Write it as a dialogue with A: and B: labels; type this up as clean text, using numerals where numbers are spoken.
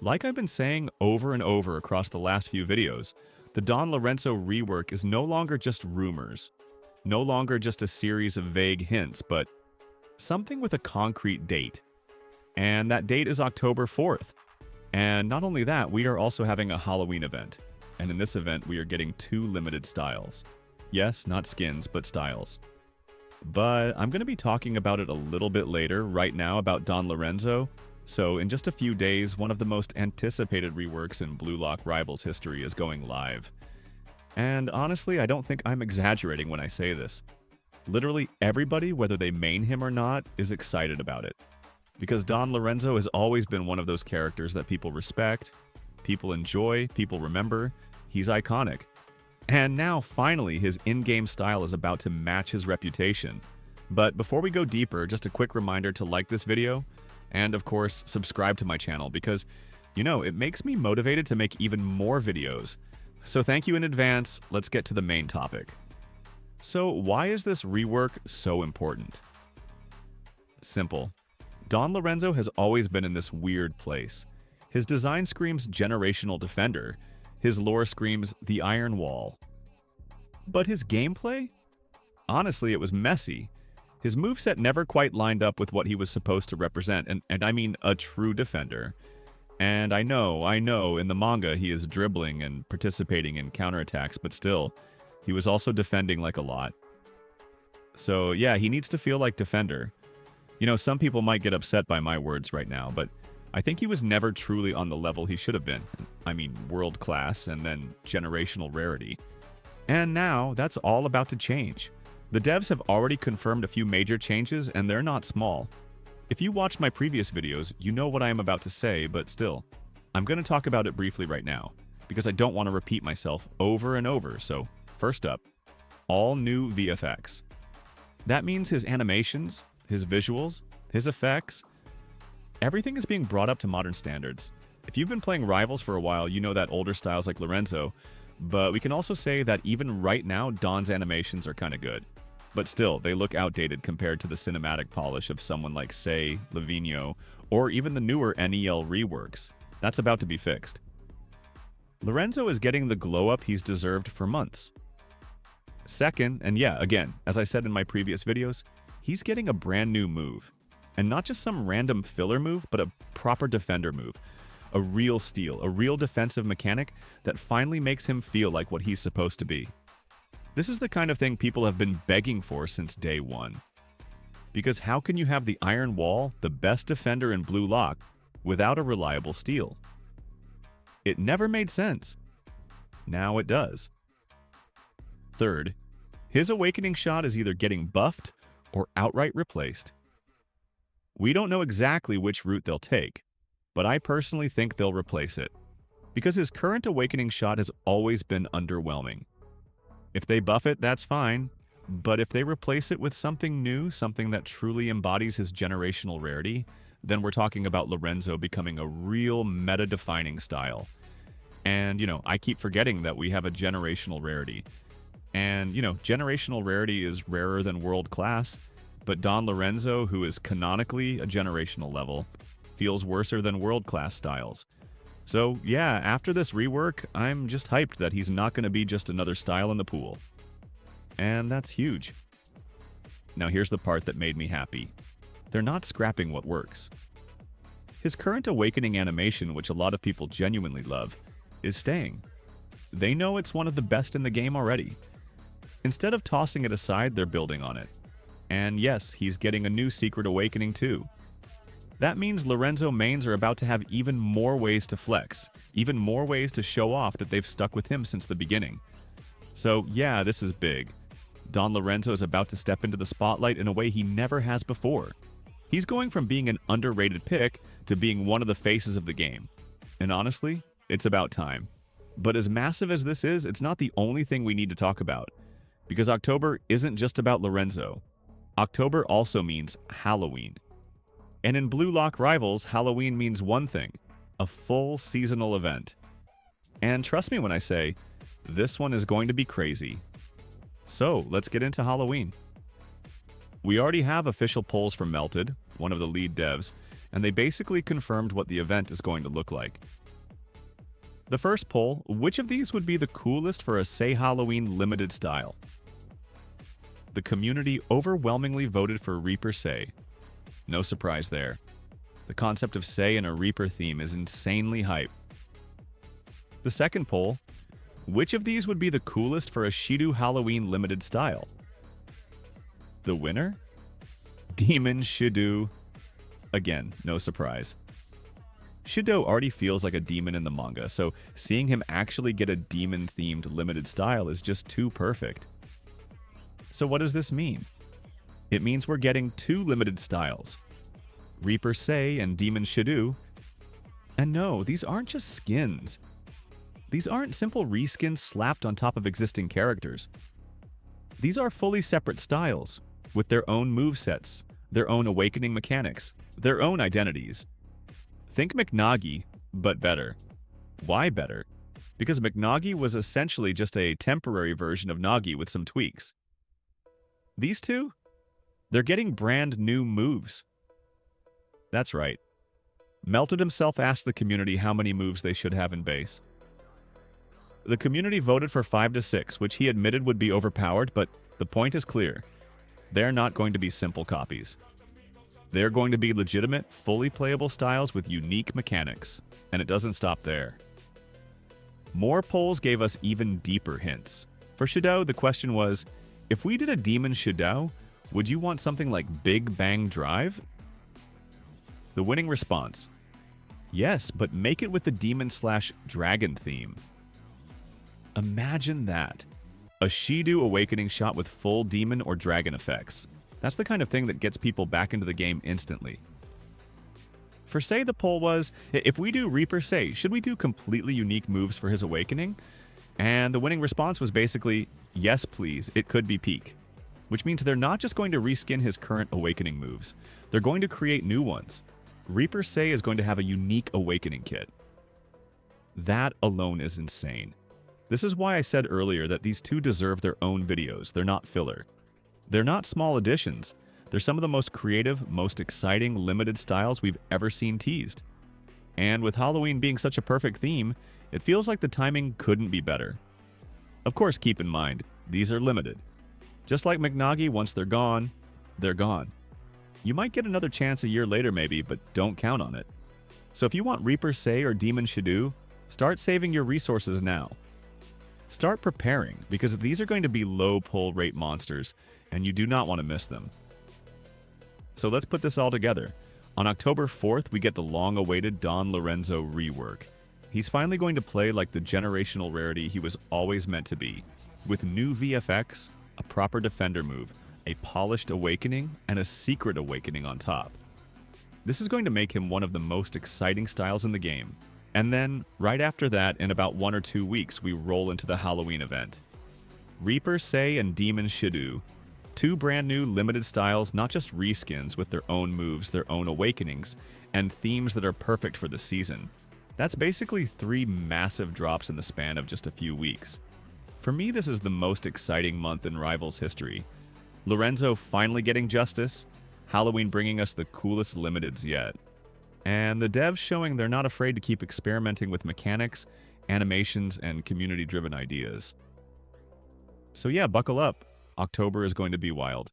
A: Like I've been saying over and over across the last few videos, the Don Lorenzo rework is no longer just rumors, no longer just a series of vague hints, but something with a concrete date. And that date is October 4th. And not only that, we are also having a Halloween event. And in this event, we are getting 2 limited styles. Yes, not skins, but styles. But I'm going to be talking about it a little bit later, right now, about Don Lorenzo. So in just a few days, one of the most anticipated reworks in Blue Lock Rivals history is going live. And honestly, I don't think I'm exaggerating when I say this. Literally everybody, whether they main him or not, is excited about it. Because Don Lorenzo has always been one of those characters that people respect, people enjoy, people remember. He's iconic. And now, finally, his in-game style is about to match his reputation. But before we go deeper, just a quick reminder to like this video, and of course, subscribe to my channel because, it makes me motivated to make even more videos. So thank you in advance. Let's get to the main topic. So why is this rework so important? Simple. Don Lorenzo has always been in this weird place. His design screams generational defender. His lore screams the Iron Wall. But his gameplay? Honestly, it was messy. His moveset never quite lined up with what he was supposed to represent, and I mean a true defender. And I know, in the manga he is dribbling and participating in counterattacks, but still, he was also defending like a lot. So yeah, he needs to feel like defender. Some people might get upset by my words right now, but I think he was never truly on the level he should have been. I mean, world class and then generational rarity. And now, that's all about to change. The devs have already confirmed a few major changes, and they're not small. If you watched my previous videos, you know what I am about to say, but still, I'm going to talk about it briefly right now, because I don't want to repeat myself over and over. So, first up, all new VFX. That means his animations, his visuals, his effects, everything is being brought up to modern standards. If you've been playing Rivals for a while, you know that older styles like Lorenzo, but we can also say that even right now, Don's animations are kind of good. But still, they look outdated compared to the cinematic polish of someone like, say, Lavinio, or even the newer NEL reworks. That's about to be fixed. Lorenzo is getting the glow-up he's deserved for months. Second, and yeah, again, as I said in my previous videos, he's getting a brand new move. And not just some random filler move, but a proper defender move. A real steal, a real defensive mechanic that finally makes him feel like what he's supposed to be. This is the kind of thing people have been begging for since day one. Because how can you have the Iron Wall, the best defender in Blue Lock, without a reliable steal? It never made sense. Now it does. Third, his awakening shot is either getting buffed or outright replaced. We don't know exactly which route they'll take, but I personally think they'll replace it, because his current awakening shot has always been underwhelming. If they buff it, that's fine, but if they replace it with something new, something that truly embodies his generational rarity, then we're talking about Lorenzo becoming a real meta-defining style. And, I keep forgetting that we have a generational rarity. And, generational rarity is rarer than world class, but Don Lorenzo, who is canonically a generational level, feels worser than world-class styles. So yeah, after this rework, I'm just hyped that he's not going to be just another style in the pool. And that's huge. Now here's the part that made me happy. They're not scrapping what works. His current awakening animation, which a lot of people genuinely love, is staying. They know it's one of the best in the game already. Instead of tossing it aside, they're building on it. And yes, he's getting a new secret awakening too. That means Lorenzo mains are about to have even more ways to flex, even more ways to show off that they've stuck with him since the beginning. So yeah, this is big. Don Lorenzo is about to step into the spotlight in a way he never has before. He's going from being an underrated pick to being one of the faces of the game. And honestly, it's about time. But as massive as this is, it's not the only thing we need to talk about. Because October isn't just about Lorenzo. October also means Halloween. And in Blue Lock Rivals, Halloween means one thing: a full seasonal event. And trust me when I say, this one is going to be crazy. So, let's get into Halloween. We already have official polls from Melted, one of the lead devs, and they basically confirmed what the event is going to look like. The first poll, which of these would be the coolest for a Say Halloween limited style? The community overwhelmingly voted for Reaper Say. No surprise there. The concept of Say in a Reaper theme is insanely hype. The second poll, which of these would be the coolest for a Shido Halloween limited style? The winner? Demon Shido. Again, no surprise. Shido already feels like a demon in the manga, so seeing him actually get a demon-themed limited style is just too perfect. So what does this mean? It means we're getting two limited styles, Reaper Say and Demon Shido. And no, these aren't just skins. These aren't simple reskins slapped on top of existing characters. These are fully separate styles, with their own movesets, their own awakening mechanics, their own identities. Think McNagi, but better. Why better? Because McNagi was essentially just a temporary version of Nagi with some tweaks. These two? They're getting brand new moves. That's right. Melted himself asked the community how many moves they should have in base. The community voted for 5 to 6, which he admitted would be overpowered, but the point is clear. They're not going to be simple copies. They're going to be legitimate, fully playable styles with unique mechanics, and it doesn't stop there. More polls gave us even deeper hints. For Shido, the question was, if we did a Demon Shido, would you want something like Big Bang Drive? The winning response, yes, but make it with the demon/dragon theme. Imagine that. A Shido awakening shot with full demon or dragon effects. That's the kind of thing that gets people back into the game instantly. For Say, the poll was, if we do Reaper Say, should we do completely unique moves for his awakening? And the winning response was basically, yes please, it could be peak. Which means they're not just going to reskin his current awakening moves, they're going to create new ones. Reaper Say is going to have a unique awakening kit. That alone is insane. This is why I said earlier that these two deserve their own videos, they're not filler. They're not small additions. They're some of the most creative, most exciting, limited styles we've ever seen teased. And with Halloween being such a perfect theme, it feels like the timing couldn't be better. Of course, keep in mind, these are limited. Just like McNagi, once they're gone, they're gone. You might get another chance a year later maybe, but don't count on it. So if you want Reaper Say or Demon Shido, start saving your resources now. Start preparing, because these are going to be low pull rate monsters, and you do not want to miss them. So let's put this all together. On October 4th, we get the long-awaited Don Lorenzo rework. He's finally going to play like the generational rarity he was always meant to be, with new VFX, a proper defender move, a polished awakening, and a secret awakening on top. This is going to make him one of the most exciting styles in the game. And then, right after that, in about 1 or 2 weeks, we roll into the Halloween event. Reaper Say and Demon Shido, two brand new limited styles, not just reskins with their own moves, their own awakenings, and themes that are perfect for the season. That's basically 3 massive drops in the span of just a few weeks. For me, this is the most exciting month in Rivals history. Lorenzo finally getting justice, Halloween bringing us the coolest limiteds yet. And the devs showing they're not afraid to keep experimenting with mechanics, animations, and community-driven ideas. So yeah, buckle up. October is going to be wild.